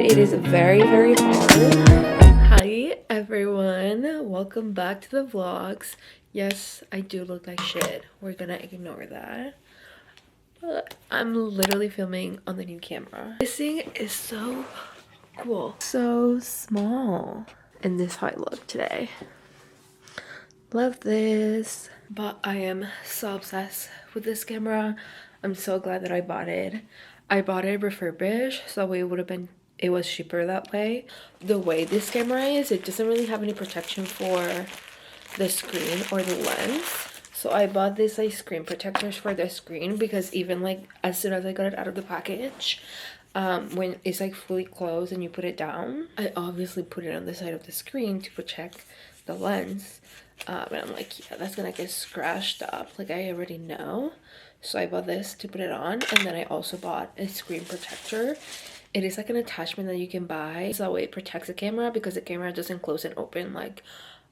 it is very hard. Hi everyone, welcome back to the vlogs. Yes, I do look like shit. We're gonna ignore that. But I'm literally filming on the new camera. This thing is so cool, so small, and this is how I look today. Love this. But I am so obsessed with this camera. I'm so glad that I bought it. I bought it refurbished, so it was cheaper that way. The way this camera is, it doesn't really have any protection for the screen or the lens. So I bought this like screen protectors for the screen, because even like as soon as I got it out of the package, when it's like fully closed and you put it down, I obviously put it on the side of the screen to protect the lens. And I'm like, yeah, that's gonna get scratched up, like I already know. So I bought this to put it on, and then I also bought a screen protector. It is like an attachment that you can buy, so that way it protects the camera, because the camera doesn't close and open like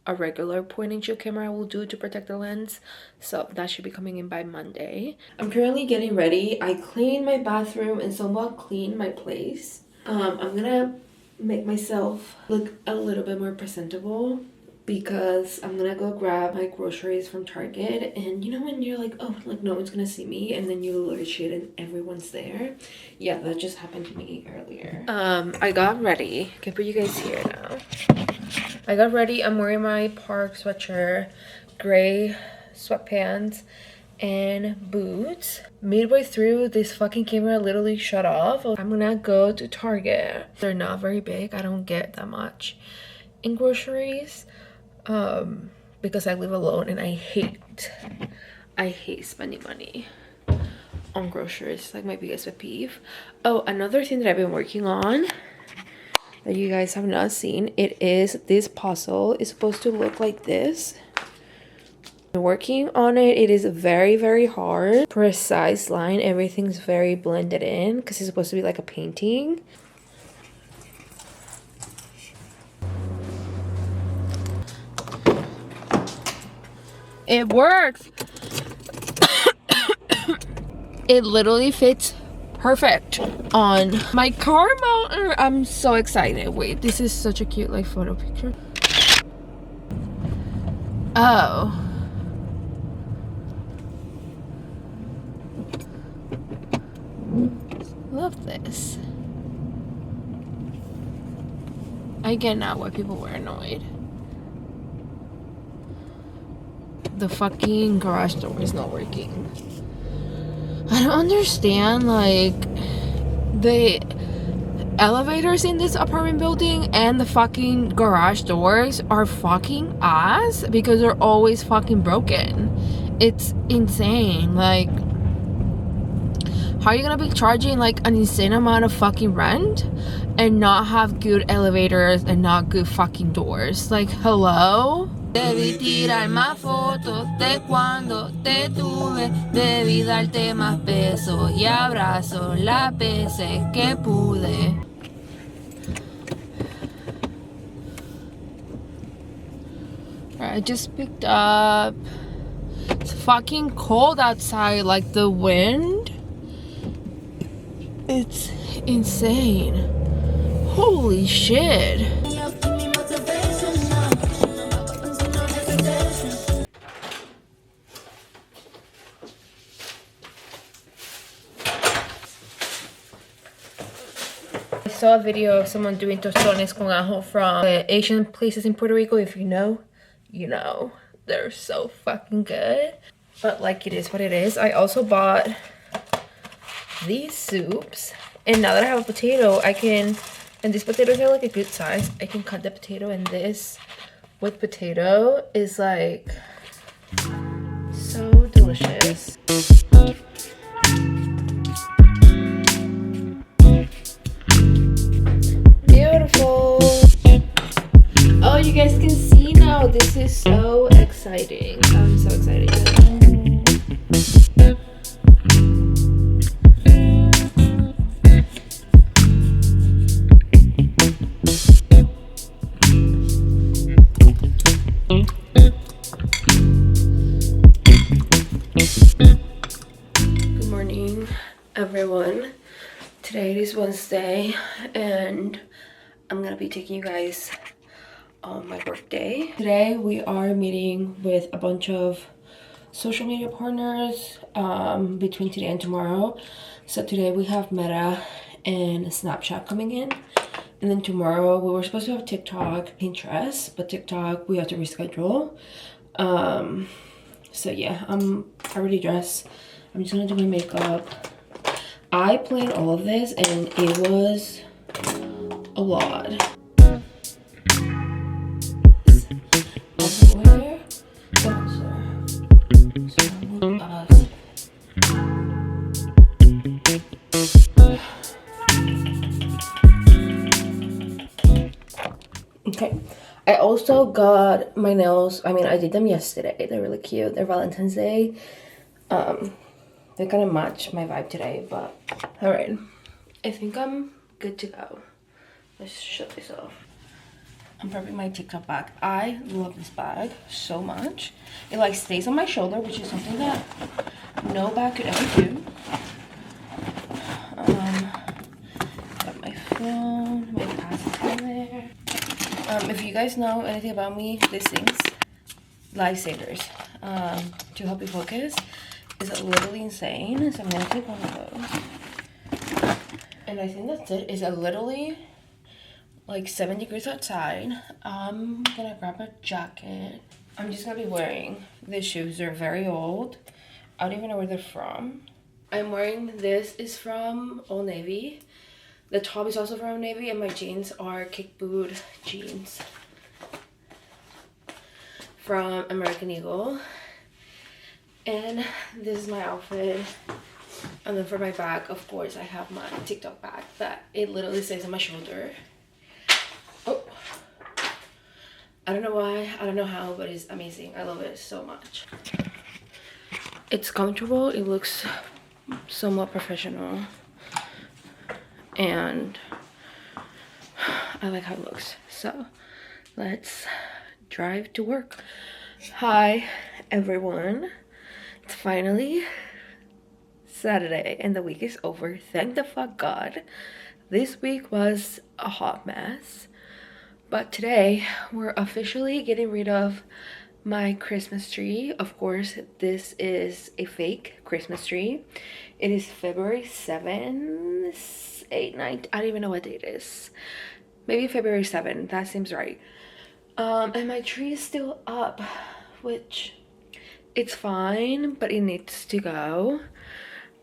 a regular point-and-shoot camera will do to protect the lens. So that should be coming in by Monday. I'm currently getting ready. I cleaned my bathroom and somewhat cleaned my place. I'm gonna make myself look a little bit more presentable, because I'm gonna go grab my groceries from Target. And you know when you're like, oh, like no one's gonna see me, and then you alert shit and everyone's there? Yeah, that just happened to me earlier. I got ready. I can put you guys here now. I got ready. I'm wearing my park sweatshirt, gray sweatpants, and boots. Midway through, this fucking camera literally shut off. I'm gonna go to Target. They're not very big. I don't get that much in groceries, because I live alone and I hate spending money on groceries. Like my biggest pet peeve. Oh, another thing that I've been working on that you guys have not seen, it is this puzzle. It's supposed to look like this. Working on it, it is very hard. Precise line, everything's very blended in, because it's supposed to be like a painting. It works. It literally fits perfect on my car mounter. I'm so excited. Wait, this is such a cute like photo picture. Oh, love this. I get now why people were annoyed. The fucking garage door is not working. I don't understand, like, the elevators in this apartment building and the fucking garage doors are fucking ass, because they're always fucking broken. It's insane. Like, how are you gonna be charging like an insane amount of fucking rent and not have good elevators and not good fucking doors? Like, hello? Debí tirar más fotos de cuando te tuve. Debí darte más besos y abrazos las veces que pude. I just picked up. It's fucking cold outside. Like the wind, it's insane. Holy shit. I saw a video of someone doing tostones con ajo from Asian places in Puerto Rico. If you know, you know. They're so fucking good. But like, it is what it is. I also bought these soups. And now that I have a potato, I can, and these potatoes are like a good size, I can cut the potato, and this with potato is like so delicious. Beautiful. Oh, you guys can see now. This is so exciting. I'm so excited. Good morning, everyone. Today is Wednesday and I'm gonna be taking you guys on my work day. Today we are meeting with a bunch of social media partners between today and tomorrow. So today we have Meta and Snapchat coming in, and then tomorrow we were supposed to have TikTok, Pinterest, but TikTok we have to reschedule. So yeah, I'm already dressed. I'm just gonna do my makeup. I planned all of this and it was a lot. Everywhere. Okay, I also got my nails. I mean, I did them yesterday. They're really cute. They're Valentine's Day. They kind of match my vibe today, but all right. I think I'm good to go. Let's show this off. I'm prepping my TikTok bag. I love this bag so much. It like stays on my shoulder, which is something that no bag could ever do. Got my phone, my passes in there. If you guys know anything about me, these things, lifesavers, to help you focus, is literally insane. So I'm gonna take one of those. And I think that's it. It's literally like 7 degrees outside. I'm gonna grab a jacket. I'm just gonna be wearing these shoes. They're very old. I don't even know where they're from. I'm wearing this is from Old Navy. The top is also from Old Navy, and my jeans are kick boot jeans from American Eagle. And this is my outfit. And then for my bag, of course, I have my TikTok bag that it literally stays on my shoulder. Oh, I don't know why, I don't know how, but it's amazing. I love it so much. It's comfortable, it looks somewhat professional, and I like how it looks. So let's drive to work. Hi everyone, it's finally Saturday and the week is over. Thank the fuck God. This week was a hot mess, but today we're officially getting rid of my Christmas tree. Of course, this is a fake Christmas tree. It is February 7th, 8, 9, I don't even know what date it is. Maybe February 7th, that seems right. And my tree is still up, which it's fine, but it needs to go.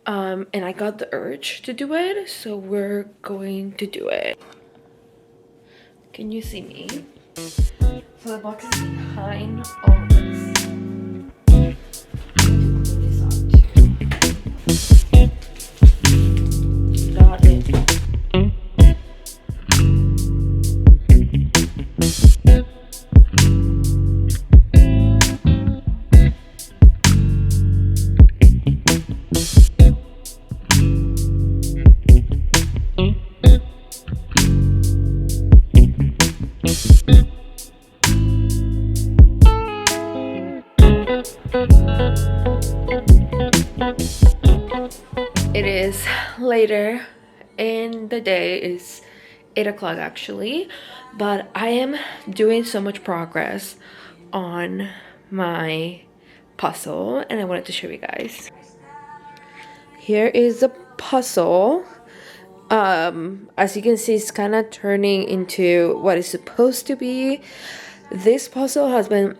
And I got the urge to do it, so we're going to do it. Can you see me? So the box is behind all of this. Got it. It is later in the day. It's 8 o'clock actually, but I am doing so much progress on my puzzle and I wanted to show you guys. Here is the puzzle. As you can see, it's kind of turning into what it's supposed to be. This puzzle has been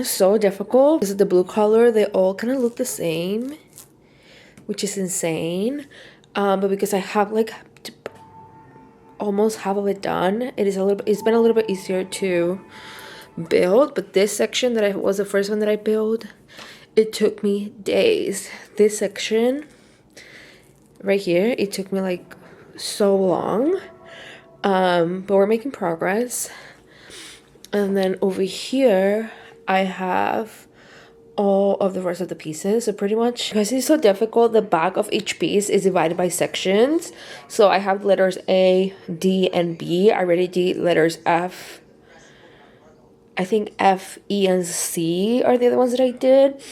so difficult because of the blue color. They all kind of look the same, which is insane. But because I have like almost half of it done, it's been a little bit easier to build. But this section that was the first one that I built, it took me days. This section right here, it took me like so long. But we're making progress. And then over here I have all of the rest of the pieces. So pretty much, because it's so difficult, the back of each piece is divided by sections. So I have letters A, D, and B. I already did letters F. I think F, E, and C are the other ones that I did.